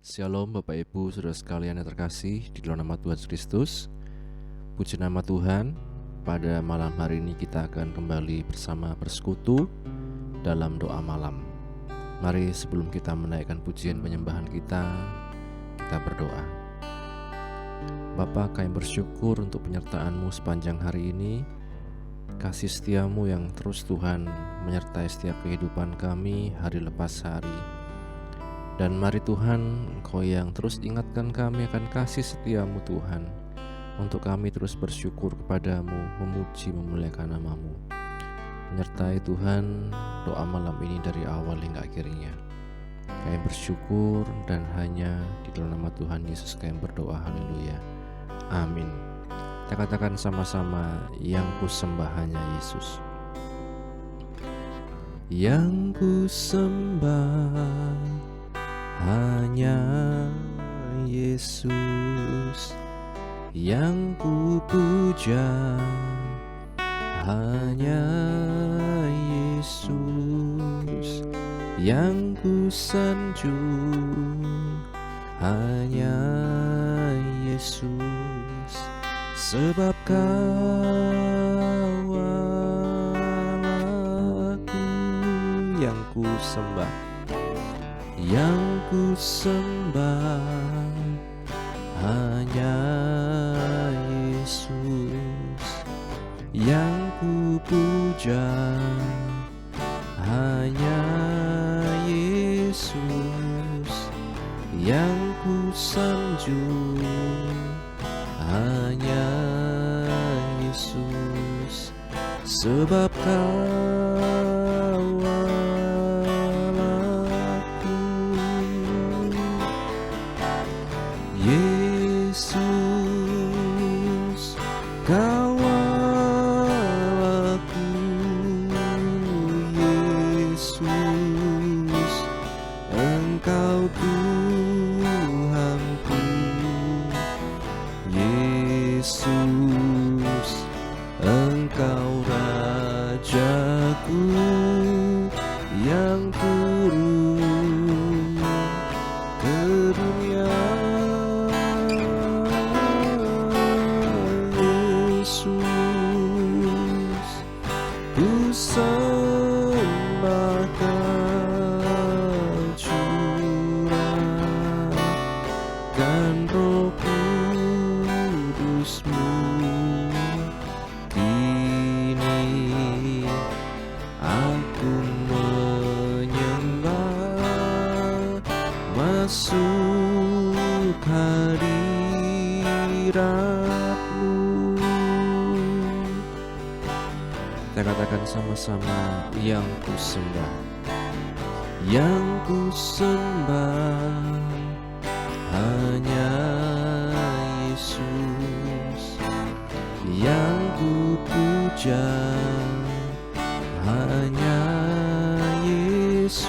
Shalom Bapak Ibu Saudara sekalian yang terkasih di dalam nama Tuhan Yesus Kristus. Puji nama Tuhan, pada malam hari ini kita akan kembali bersama bersekutu dalam doa malam. Mari sebelum kita menaikkan pujian penyembahan kita berdoa. Bapa, kami bersyukur untuk penyertaan-Mu sepanjang hari ini. Kasih setia-Mu yang terus Tuhan menyertai setiap kehidupan kami hari lepas hari. Dan mari Tuhan, Engkau yang terus ingatkan kami akan kasih setia-Mu Tuhan, untuk kami terus bersyukur kepadamu, memuji, memuliakan nama-Mu. Menyertai Tuhan doa malam ini dari awal hingga akhirnya. Kami bersyukur dan hanya di dalam nama Tuhan Yesus kami berdoa, haleluya, amin. Kita katakan sama-sama, yang ku sembah hanya Yesus. Yang ku sembah hanya Yesus, yang ku puja hanya Yesus, yang ku sanjung hanya Yesus, sebab Kau Allahku. Yang ku sembah, yang ku sembah hanya Yesus, yang ku puja hanya Yesus, yang ku sanjung hanya Yesus, sebab Kau Yesus, Kau Allahku. Yesus, Engkau Tuhanku. Yesus, Engkau Rajaku yang turun ke dunia. Ku sembah Kau, curahkan Roh Kudus-Mu. Kini aku menyembah, masuk hadirat-Mu. Kita katakan sama-sama, yang ku sembah, yang ku sembah hanya Yesus, yang ku puja hanya Yesus,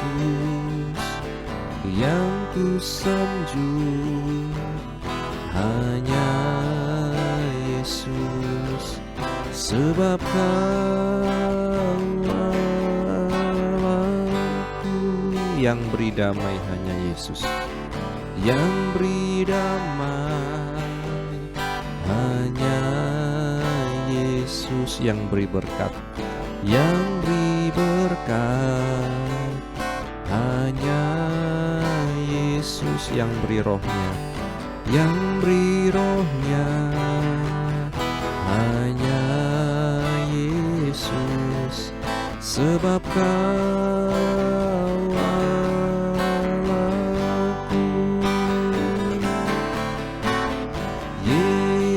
yang ku sanjung hanya Yesus, sebab Kau Allahku. Yang beri damai hanya Yesus, yang beri damai hanya Yesus, yang beri berkat, yang beri berkat hanya Yesus, yang beri rohnya, yang beri rohnya hanya Yesus, sebab Kau Allahku.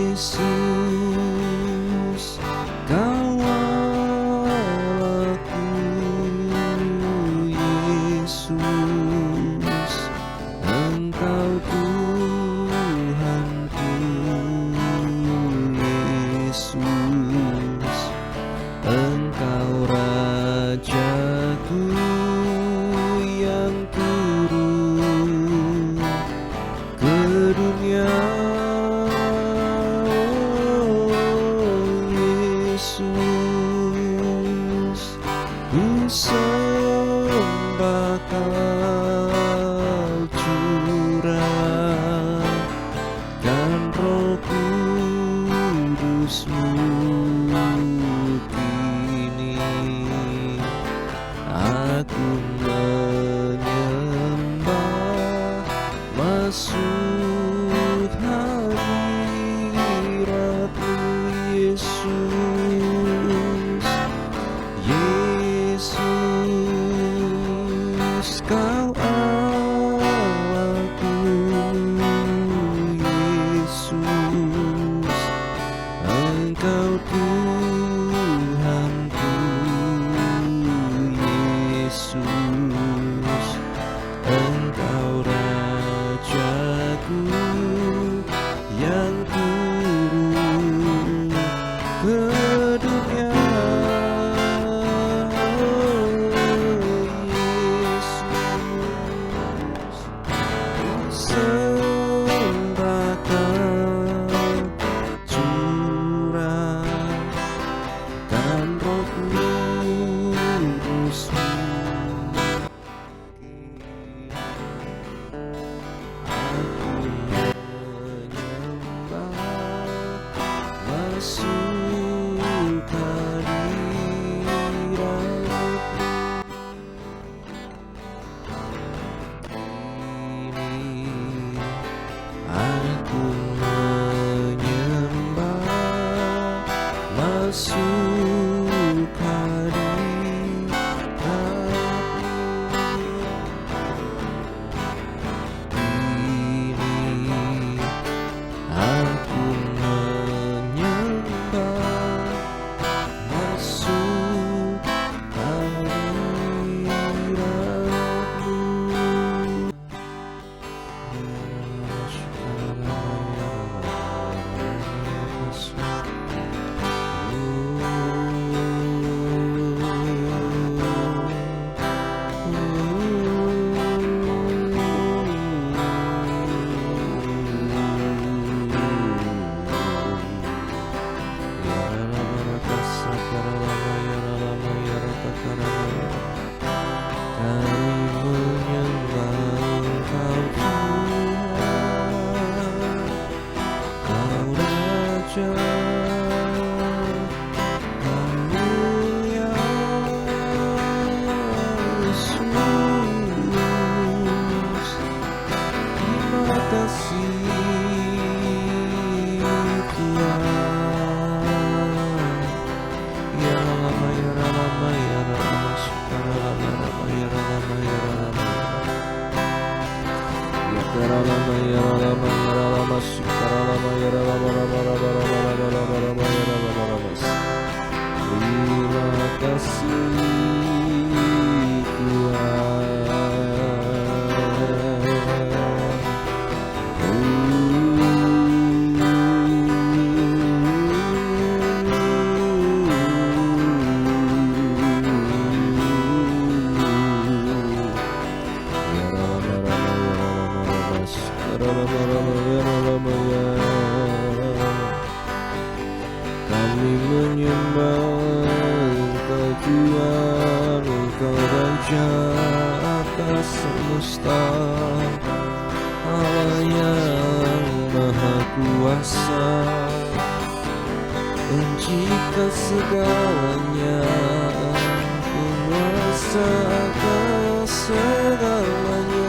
Yesus, Kau Allahku. Yesus, Engkau Tuhanku. Yesus, Engkau Rajaku yang turun ke dunia. Yesus, ku sembah Kau, curahkan masuk hadirat-Mu Yesus. Yesus, Kau Allahku. Yesus, Engkau Tuhanku. Yesus, Engkau Rajaku yang turun ke dunia. Yesus, sembahkan, curahkan Roh Kudus-Mu. Aku menyembah, masuk hadirat-Mu. Ini aku menyembah, masuk hadirat-Mu. Ini aku menyembah, masuk hadirat-Mu. Kami menyembah Engkau Tuhan, Kau Raja, haleluya. Yesus, terima kasih Tuhan. Ya lama ya lama ya lama sekarang lama ya lama ya lama ya lama ya lama ya lama sekarang lama ya lama lama lama lama lama lama ya lama. Terima kasih Kami menyembah Engkau Tuhan, Engkau Raja atas semesta, Allah yang Maha Kuasa, Pencipta segalanya, Penguasa atas segalanya.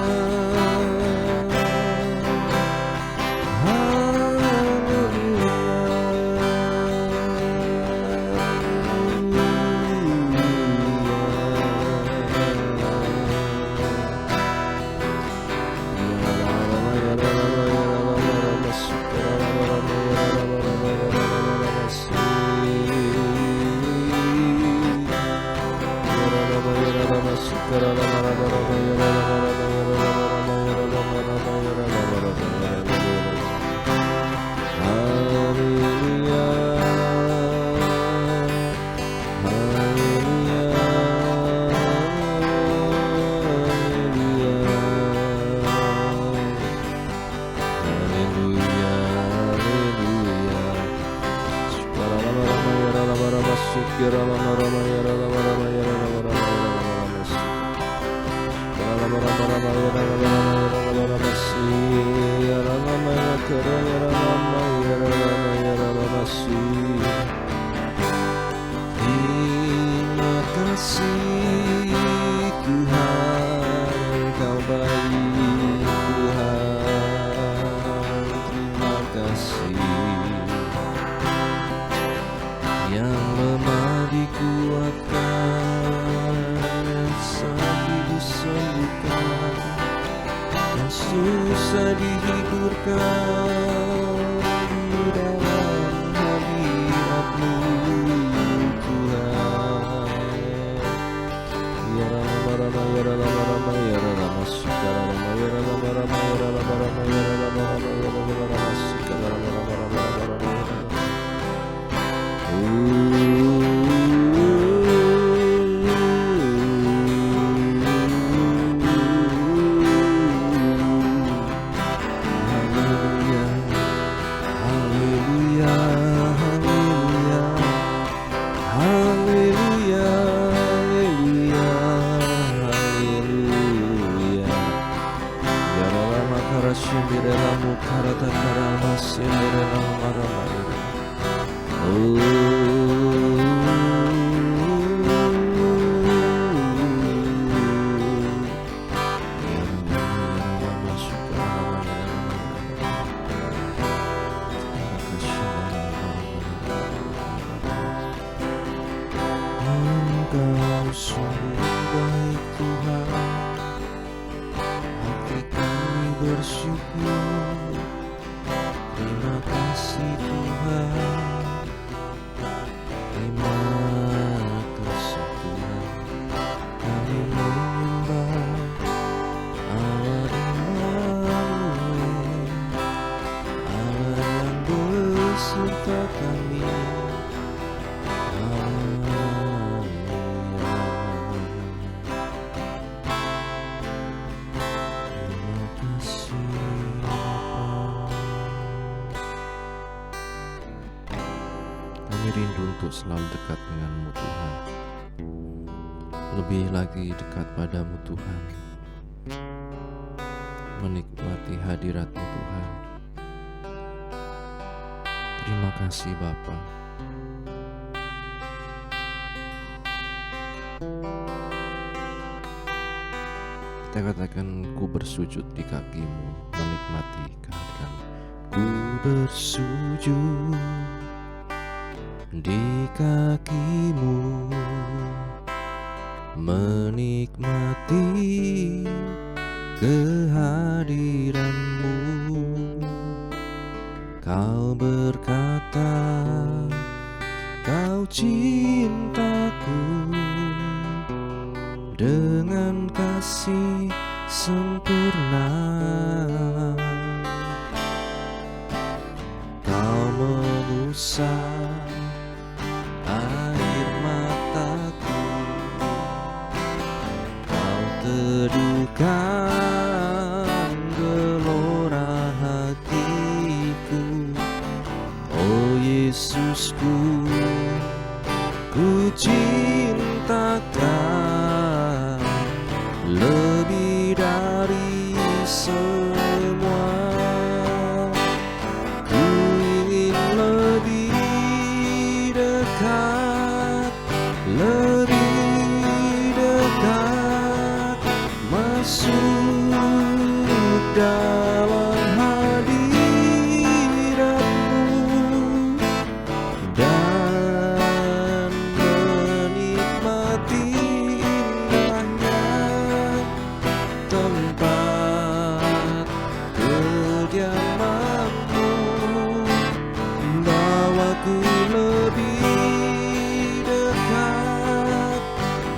susah dihiburkan di dalam hadirat-Mu Tuhan. Ya Rama Rama ya Rama Rama ya Rama Sikara Rama ya Rama Rama ya Rama Rama ya Rama Rama ya Rama Sikara Rama Rama Rama Rama Engkau sungguh baik Tuhan, hati kami bersyukur. Terima kasih Tuhan, terima kasih Tuhan. Kami menyembah Allah Immanuel, Allah yang beserta kami. Kami rindu untuk selalu dekat dengan-Mu Tuhan, lebih lagi dekat padamu Tuhan, menikmati hadirat-Mu Tuhan. Terima kasih Bapa. Kita katakan, ku bersujud di kaki-Mu, menikmati kehadiran-Mu. Ku bersujud di kaki-Mu, menikmati kehadiran-Mu. Kau berkata, Kau cintaku dengan kasih sempurna. Kau mengusap air mataku, Kau teduhkan gelora hatiku. Oh Yesusku, ku cintakan lebih dari semua. Ku ingin lebih dekat, lebih dekat, masuk dalam hadirat-Mu dan menikmati indahnya tempat kediaman-Mu. Bawaku lebih dekat,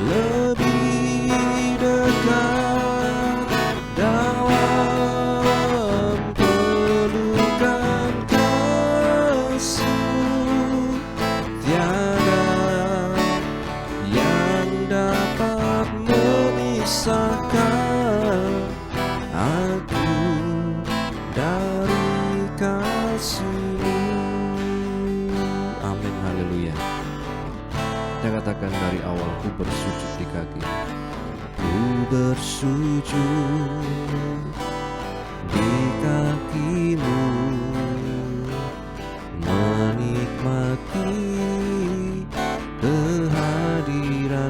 lebih dekat dalam pelukan kasih. Tiada yang dapat memisahkan aku dari kasih-Mu. Amin, haleluya. Kita katakan dari awal, ku bersujud di kaki, ku bersujud di kaki-Mu, menikmati kehadiran-Mu.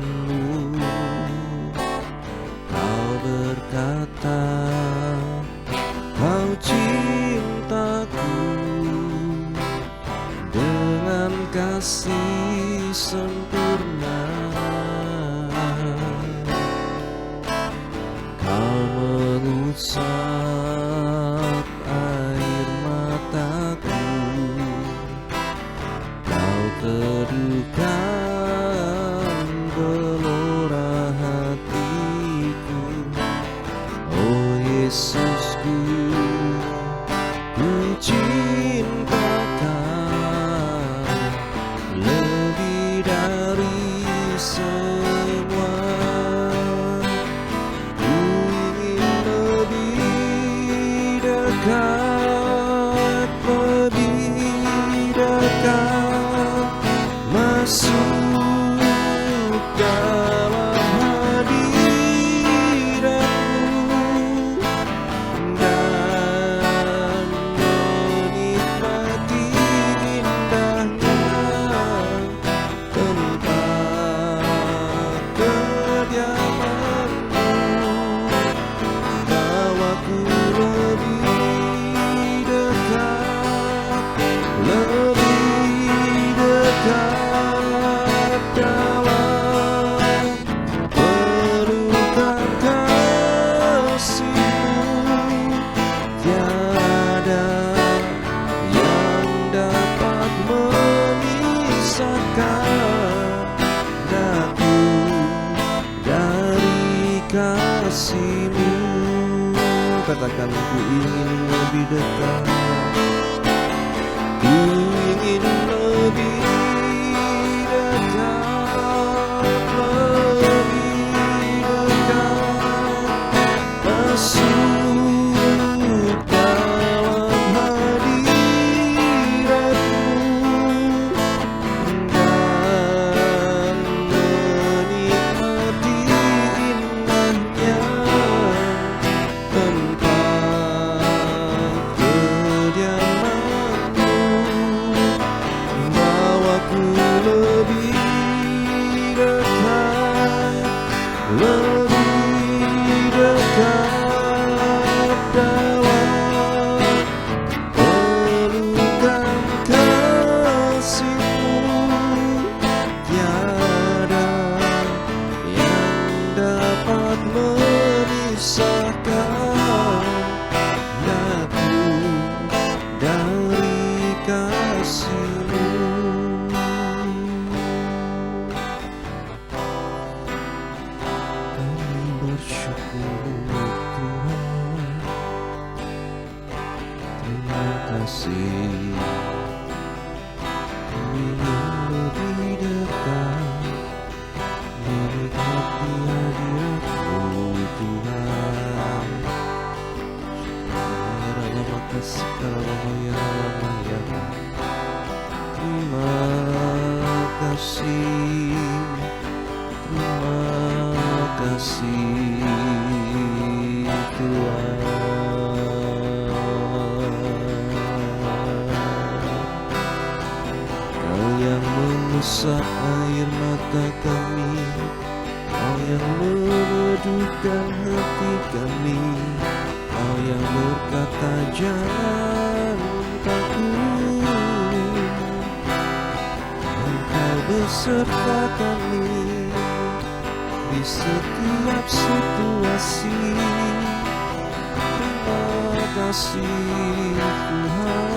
Kau berkata, Kau cintaku dengan kasih sempurna. Kau dekat, lebih dekat, masuk dalam hadirat-Mu dan menikmati indahnya tempat kediaman-Mu. Bawaku lebih dekat dalam pelukan kasih-Mu. Tiada yang dapat memisahkan aku dari kasih-Mu. Katakan, ku ingin lebih dekat, ku ingin lebih dekat, lebih dekat, masuk dalam hadirat-Mu dan menikmati indahnya tempat kediaman-Mu. Bawaku lebih dekat, lebih dekat dalam pelukan kasih-Mu. Tiada yang dapat memisahkan aku dari kasih-Mu. Kami bersyukur Tuhan, terima kasih. Ku ingin lebih dekat, menikmati hadirat-Mu Tuhan. Terima kasih, terima kasih, terima kasih Tuhan. Kau yang mengusap air mata kami, Kau yang meneduhkan hati kami, Kau yang berkata jangan takut. Engkau beserta kami di setiap situasi. Terima kasih Tuhan.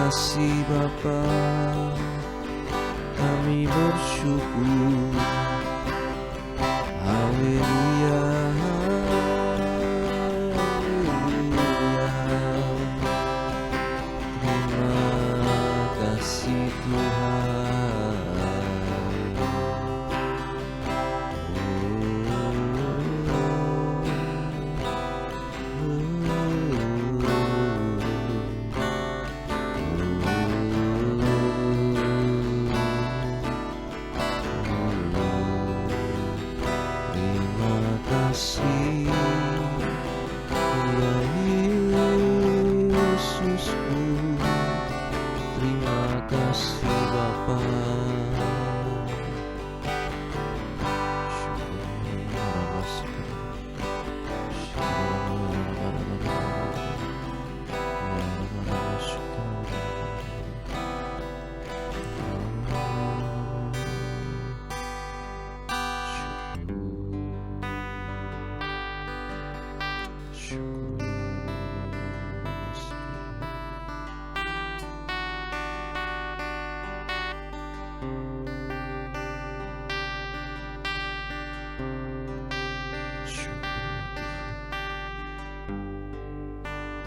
kasih Bapa, kami bersyukur. Haleluya, haleluya. Terima kasih Tuhan.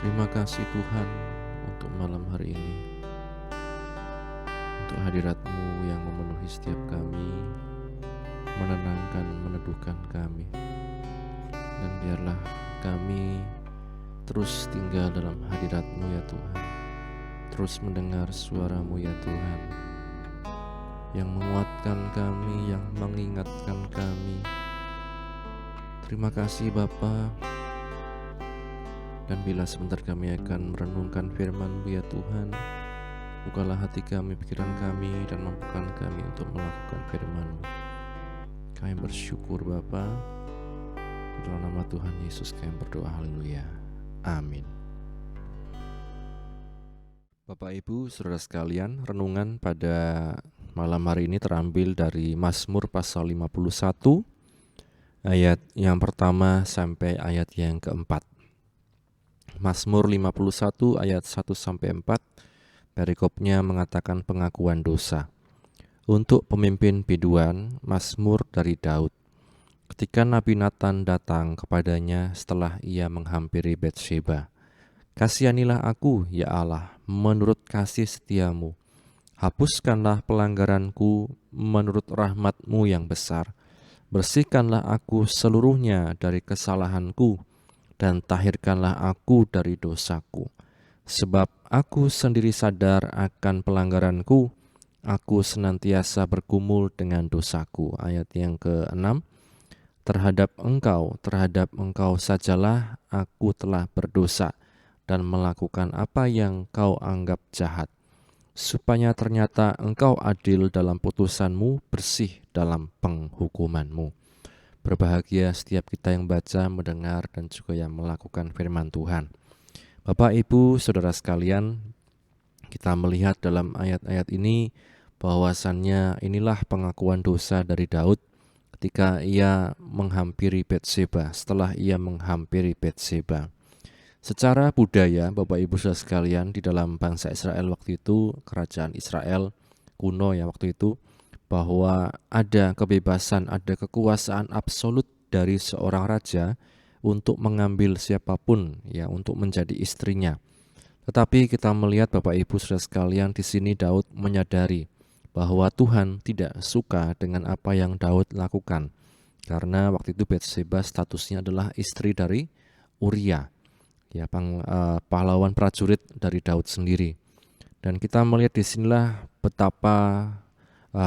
Terima kasih Tuhan untuk malam hari ini, untuk hadirat-Mu yang memenuhi setiap kami, menenangkan, meneduhkan kami. Dan biarlah kami terus tinggal dalam hadirat-Mu ya Tuhan, terus mendengar suara-Mu ya Tuhan, yang menguatkan kami, yang mengingatkan kami. Terima kasih Bapa. Dan bila sebentar kami akan merenungkan firman-Mu ya Tuhan, bukalah hati kami, pikiran kami, dan mampukan kami untuk melakukan firman-Mu. Kami bersyukur Bapa. Dalam nama Tuhan Yesus kami berdoa, haleluya, amin. Bapak Ibu saudara sekalian, renungan pada malam hari ini terambil dari Mazmur pasal 51 ayat yang pertama sampai ayat yang keempat. Mazmur 51 ayat 1-4, perikopnya mengatakan pengakuan dosa. Untuk pemimpin biduan, Mazmur dari Daud. Ketika Nabi Nathan datang kepadanya setelah ia menghampiri Betsheba, kasihanilah aku, ya Allah, menurut kasih setiamu. Hapuskanlah pelanggaranku menurut rahmat-Mu yang besar. Bersihkanlah aku seluruhnya dari kesalahanku, dan tahirkanlah aku dari dosaku. Sebab aku sendiri sadar akan pelanggaranku, aku senantiasa bergumul dengan dosaku. Ayat yang ke-6, terhadap engkau sajalah aku telah berdosa dan melakukan apa yang kau anggap jahat. Supaya ternyata engkau adil dalam putusanmu, bersih dalam penghukumanmu. Berbahagia setiap kita yang baca, mendengar, dan juga yang melakukan firman Tuhan. Bapak, Ibu, Saudara sekalian, kita melihat dalam ayat-ayat ini bahwasannya inilah pengakuan dosa dari Daud ketika ia menghampiri Betsheba, setelah ia menghampiri Betsheba. Secara budaya, Bapak Ibu Saudara sekalian, di dalam bangsa Israel waktu itu, kerajaan Israel kuno ya waktu itu, bahwa ada kebebasan, ada kekuasaan absolut dari seorang raja untuk mengambil siapapun ya untuk menjadi istrinya. Tetapi kita melihat Bapak Ibu Saudara sekalian, di sini Daud menyadari bahwa Tuhan tidak suka dengan apa yang Daud lakukan. Karena waktu itu Betsheba statusnya adalah istri dari Uria, ya pahlawan prajurit dari Daud sendiri. Dan kita melihat di sinilah betapa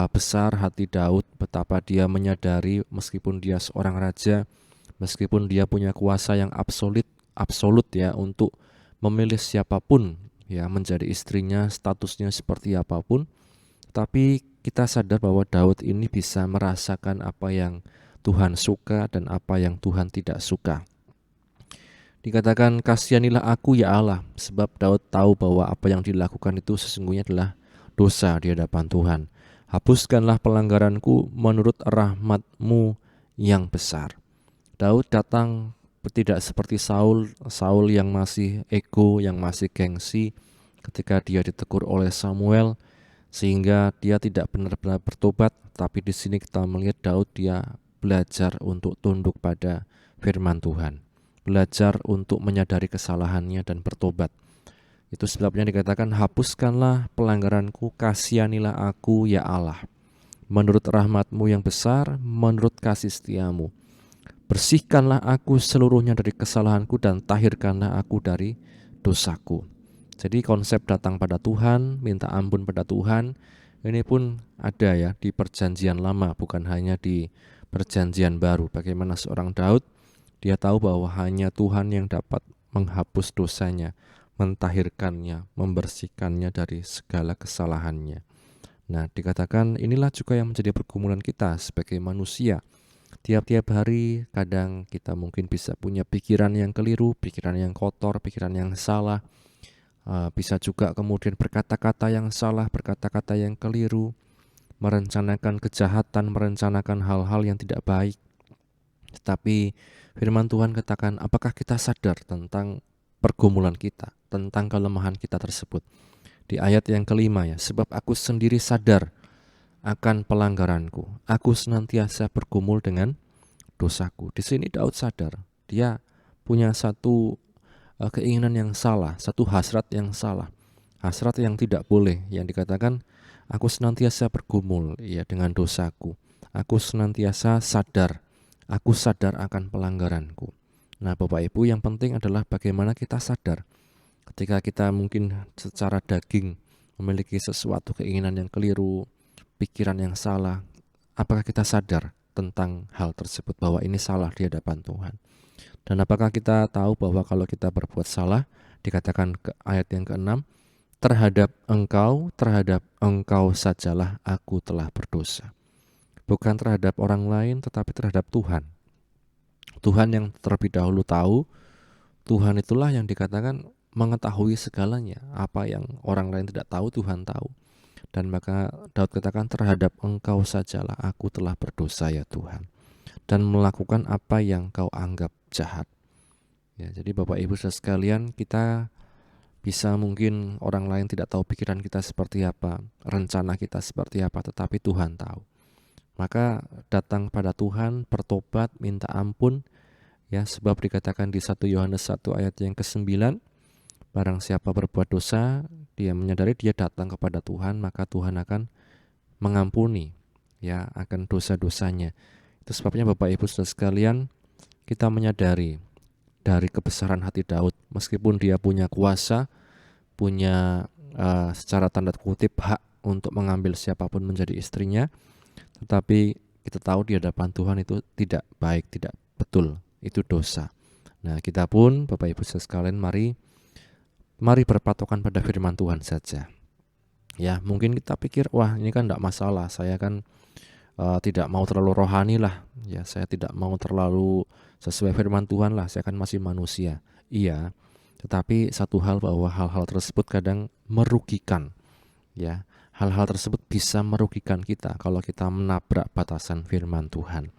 besar hati Daud, betapa dia menyadari meskipun dia seorang raja, meskipun dia punya kuasa yang absolut ya untuk memilih siapapun ya menjadi istrinya, statusnya seperti apapun, tapi kita sadar bahwa Daud ini bisa merasakan apa yang Tuhan suka dan apa yang Tuhan tidak suka. Dikatakan kasihanilah aku ya Allah, sebab Daud tahu bahwa apa yang dilakukan itu sesungguhnya adalah dosa di hadapan Tuhan. Hapuskanlah pelanggaranku menurut rahmat-Mu yang besar. Daud datang tidak seperti Saul yang masih ego, yang masih gengsi ketika dia ditegur oleh Samuel, sehingga dia tidak benar-benar bertobat. Tapi di sini kita melihat Daud dia belajar untuk tunduk pada firman Tuhan, belajar untuk menyadari kesalahannya dan bertobat. Itu sebabnya dikatakan hapuskanlah pelanggaranku, kasihanilah aku ya Allah, menurut rahmat-Mu yang besar, menurut kasih setiamu. Bersihkanlah aku seluruhnya dari kesalahanku dan tahirkanlah aku dari dosaku. Jadi konsep datang pada Tuhan, minta ampun pada Tuhan, ini pun ada ya di perjanjian lama, bukan hanya di perjanjian baru. Bagaimana seorang Daud, dia tahu bahwa hanya Tuhan yang dapat menghapus dosanya, mentahirkannya, membersihkannya dari segala kesalahannya. Nah, dikatakan inilah juga yang menjadi pergumulan kita sebagai manusia. Tiap-tiap hari kadang kita mungkin bisa punya pikiran yang keliru, pikiran yang kotor, pikiran yang salah. Bisa juga kemudian berkata-kata yang salah, berkata-kata yang keliru, merencanakan kejahatan, merencanakan hal-hal yang tidak baik. Tetapi firman Tuhan katakan, apakah kita sadar tentang pergumulan kita, tentang kelemahan kita tersebut? Di ayat yang kelima ya, sebab aku sendiri sadar akan pelanggaranku, aku senantiasa bergumul dengan dosaku. Di sini Daud sadar, dia punya satu keinginan yang salah, satu hasrat yang salah, hasrat yang tidak boleh, yang dikatakan aku senantiasa bergumul ya dengan dosaku. Aku senantiasa sadar, aku sadar akan pelanggaranku. Nah, Bapak Ibu, yang penting adalah bagaimana kita sadar ketika kita mungkin secara daging memiliki sesuatu keinginan yang keliru, pikiran yang salah. Apakah kita sadar tentang hal tersebut bahwa ini salah di hadapan Tuhan? Dan apakah kita tahu bahwa kalau kita berbuat salah, dikatakan ke ayat yang ke-6, terhadap engkau sajalah aku telah berdosa. Bukan terhadap orang lain, tetapi terhadap Tuhan. Tuhan yang terlebih dahulu tahu, Tuhan itulah yang dikatakan mengetahui segalanya. Apa yang orang lain tidak tahu, Tuhan tahu. Dan maka Daud katakan, terhadap engkau sajalah aku telah berdosa ya Tuhan, dan melakukan apa yang kau anggap jahat. Ya, jadi Bapak Ibu saudara sekalian, kita bisa mungkin orang lain tidak tahu pikiran kita seperti apa, rencana kita seperti apa, tetapi Tuhan tahu. Maka datang pada Tuhan, bertobat, minta ampun, ya, sebab dikatakan di 1 Yohanes 1 ayat yang ke-9, barang siapa berbuat dosa, dia menyadari, dia datang kepada Tuhan, maka Tuhan akan mengampuni, ya, akan dosa-dosanya. Itu sebabnya Bapak Ibu saudara sekalian, kita menyadari dari kebesaran hati Daud, meskipun dia punya kuasa, punya secara tanda kutip hak untuk mengambil siapapun menjadi istrinya, tetapi kita tahu di hadapan Tuhan itu tidak baik, tidak betul, itu dosa. Nah, kita pun Bapak Ibu saudara sekalian, mari berpatokan pada firman Tuhan saja. Ya, mungkin kita pikir, wah ini kan tidak masalah, saya kan tidak mau terlalu rohani lah, ya, saya tidak mau terlalu sesuai firman Tuhan lah, saya kan masih manusia. Iya, tetapi satu hal bahwa hal-hal tersebut kadang merugikan, ya, hal-hal tersebut bisa merugikan kita kalau kita menabrak batasan firman Tuhan.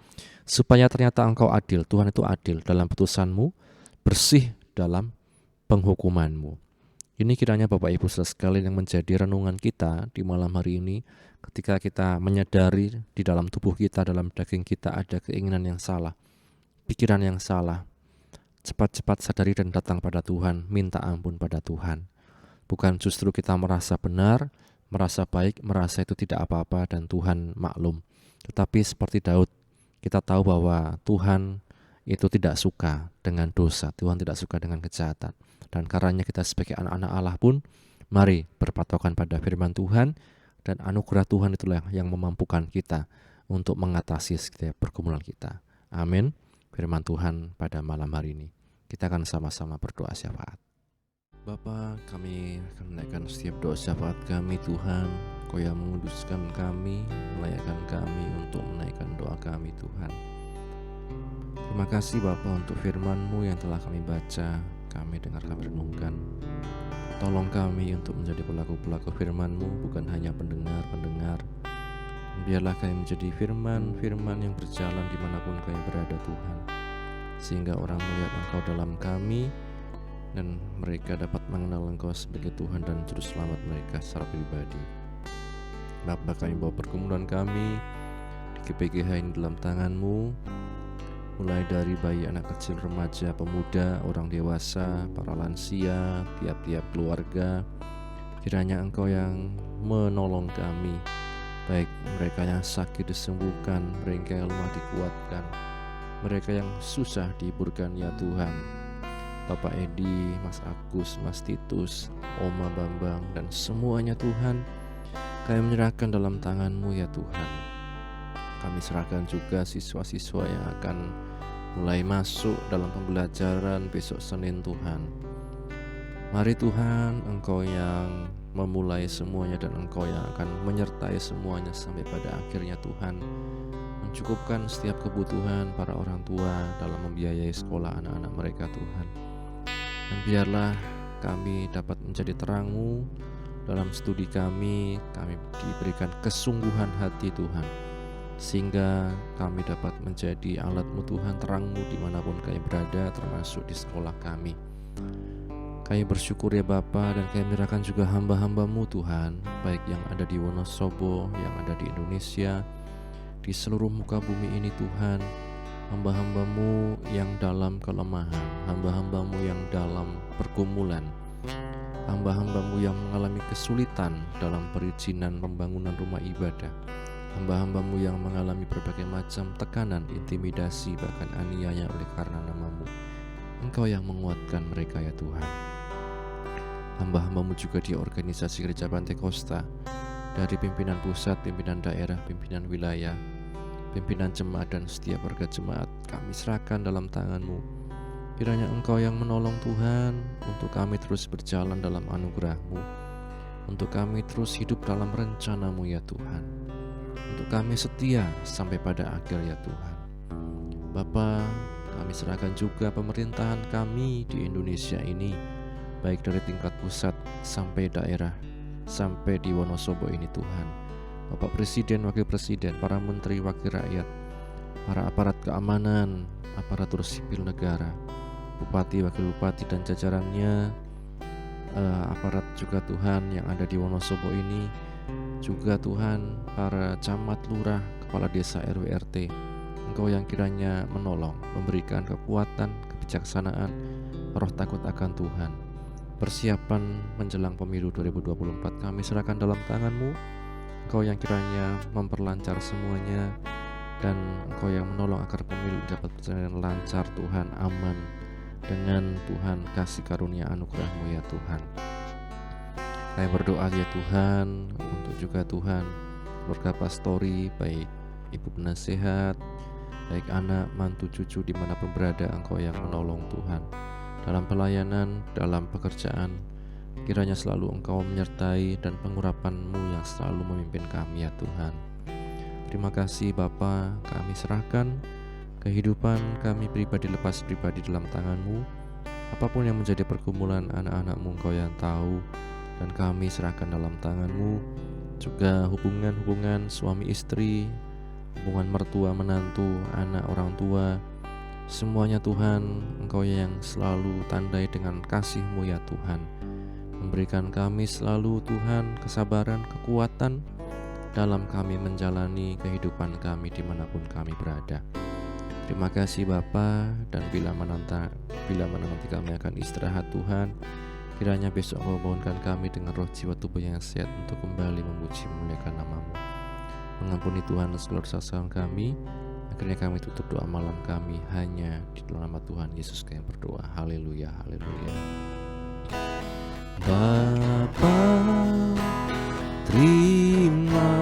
Supaya ternyata engkau adil, Tuhan itu adil dalam putusanmu, bersih dalam penghukumanmu. Ini kiranya Bapak Ibu saudara sekalian yang menjadi renungan kita di malam hari ini, ketika kita menyadari di dalam tubuh kita, dalam daging kita ada keinginan yang salah, pikiran yang salah, cepat-cepat sadari dan datang pada Tuhan, minta ampun pada Tuhan. Bukan justru kita merasa benar, merasa baik, merasa itu tidak apa-apa dan Tuhan maklum. Tetapi seperti Daud, kita tahu bahwa Tuhan itu tidak suka dengan dosa, Tuhan tidak suka dengan kejahatan. Dan karenanya kita sebagai anak-anak Allah pun mari berpatokan pada firman Tuhan, dan anugerah Tuhan itulah yang memampukan kita untuk mengatasi setiap pergumulan kita. Amin. Firman Tuhan pada malam hari ini, kita akan sama-sama berdoa syafaat. Bapa, kami akan menaikkan setiap doa syafaat kami Tuhan. Kau yang menguduskan kami, melayakkan kami untuk menaikkan doa kami Tuhan. Terima kasih Bapa untuk firman-Mu yang telah kami baca, kami dengar, kami renungkan. Tolong kami untuk menjadi pelaku-pelaku firman-Mu, bukan hanya pendengar-pendengar. Biarlah kami menjadi firman-firman yang berjalan dimanapun kami berada Tuhan, sehingga orang melihat Engkau dalam kami, dan mereka dapat mengenal Engkau sebagai Tuhan dan Juru Selamat mereka secara pribadi. Bapa, kami bawa pergumulan kami di GPGH ini dalam tangan-Mu, mulai dari bayi, anak kecil, remaja, pemuda, orang dewasa, para lansia, tiap-tiap keluarga. Kiranya Engkau yang menolong kami, baik mereka yang sakit disembuhkan, mereka yang lemah dikuatkan, mereka yang susah dihiburkan ya Tuhan. Bapak Edi, Mas Agus, Mas Titus, Oma Bambang, dan semuanya Tuhan, kami menyerahkan dalam tangan-Mu ya Tuhan. Kami serahkan juga siswa-siswa yang akan mulai masuk dalam pembelajaran besok Senin Tuhan. Mari Tuhan, Engkau yang memulai semuanya dan Engkau yang akan menyertai semuanya sampai pada akhirnya Tuhan. Mencukupkan setiap kebutuhan para orang tua dalam membiayai sekolah anak-anak mereka Tuhan. Dan biarlah kami dapat menjadi terang-Mu dalam studi kami diberikan kesungguhan hati Tuhan, sehingga kami dapat menjadi alat-Mu Tuhan, terang-Mu dimanapun kami berada, termasuk di sekolah kami. Kami bersyukur ya Bapa, dan kami menyerahkan juga hamba-hamba-Mu Tuhan, baik yang ada di Wonosobo, yang ada di Indonesia, di seluruh muka bumi ini Tuhan. hamba-hambamu yang dalam kelemahan, hamba-hambamu yang dalam pergumulan, hamba-hambamu yang mengalami kesulitan dalam perizinan pembangunan rumah ibadah, hamba-hambamu yang mengalami berbagai macam tekanan, intimidasi, bahkan aniaya oleh karena namamu. Engkau yang menguatkan mereka ya Tuhan. Hamba-hambamu juga di organisasi Gereja Pantai Kosta, dari pimpinan pusat, pimpinan daerah, pimpinan wilayah, pimpinan jemaat dan setiap warga jemaat, kami serahkan dalam tangan-Mu. Kiranya Engkau yang menolong Tuhan, untuk kami terus berjalan dalam anugerah-Mu, untuk kami terus hidup dalam rencana-Mu ya Tuhan, untuk kami setia sampai pada akhir ya Tuhan. Bapa, kami serahkan juga pemerintahan kami di Indonesia ini, baik dari tingkat pusat sampai daerah, sampai di Wonosobo ini Tuhan. Bapak Presiden, Wakil Presiden, para Menteri, Wakil Rakyat, para aparat keamanan, aparatur sipil negara, Bupati, Wakil Bupati dan jajarannya, aparat juga Tuhan yang ada di Wonosobo ini, juga Tuhan para camat, lurah, kepala desa, RW, RT, Engkau yang kiranya menolong, memberikan kekuatan, kebijaksanaan, roh takut akan Tuhan. Persiapan menjelang pemilu 2024 kami serahkan dalam tangan-Mu. Engkau yang kiranya memperlancar semuanya, dan Engkau yang menolong agar pemilu dapat berjalan lancar Tuhan, aman, dengan Tuhan kasih karunia anugerah-Mu ya Tuhan. Kami berdoa ya Tuhan, untuk juga Tuhan keluarga pastori, baik ibu penasehat, baik anak, mantu, cucu dimanapun berada, Engkau yang menolong Tuhan dalam pelayanan, dalam pekerjaan. Kiranya selalu Engkau menyertai dan pengurapan-Mu yang selalu memimpin kami ya Tuhan. Terima kasih Bapa, kami serahkan kehidupan kami pribadi lepas pribadi dalam tangan-Mu. Apapun yang menjadi pergumulan anak-anak-Mu, Engkau yang tahu, dan kami serahkan dalam tangan-Mu. Juga hubungan-hubungan suami istri, hubungan mertua menantu, anak orang tua, semuanya Tuhan, Engkau yang selalu tandai dengan kasih-Mu ya Tuhan. Memberikan kami selalu Tuhan kesabaran, kekuatan dalam kami menjalani kehidupan kami dimanapun kami berada. Terima kasih Bapa, dan bila mana nanti kami akan istirahat Tuhan, kiranya besok Engkau bangunkan kami dengan roh jiwa tubuh yang sehat untuk kembali memuji memuliakan nama-Mu. Mengampuni Tuhan segala kesalahan kami. Akhirnya kami tutup doa malam kami hanya di dalam nama Tuhan Yesus kami berdoa. Haleluya, haleluya. Bapa, terima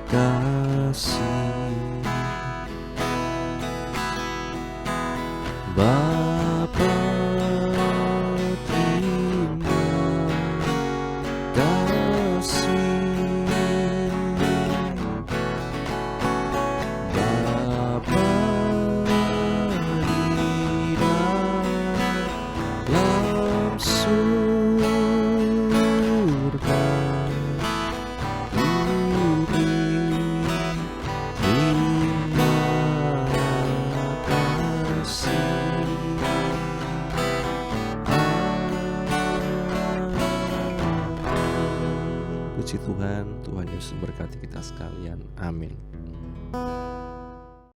kasih. Bapa, terima kasih. Bapa di dalam surga, terima kasih. Puji Tuhan, Tuhan Yesus memberkati kita sekalian. Amin.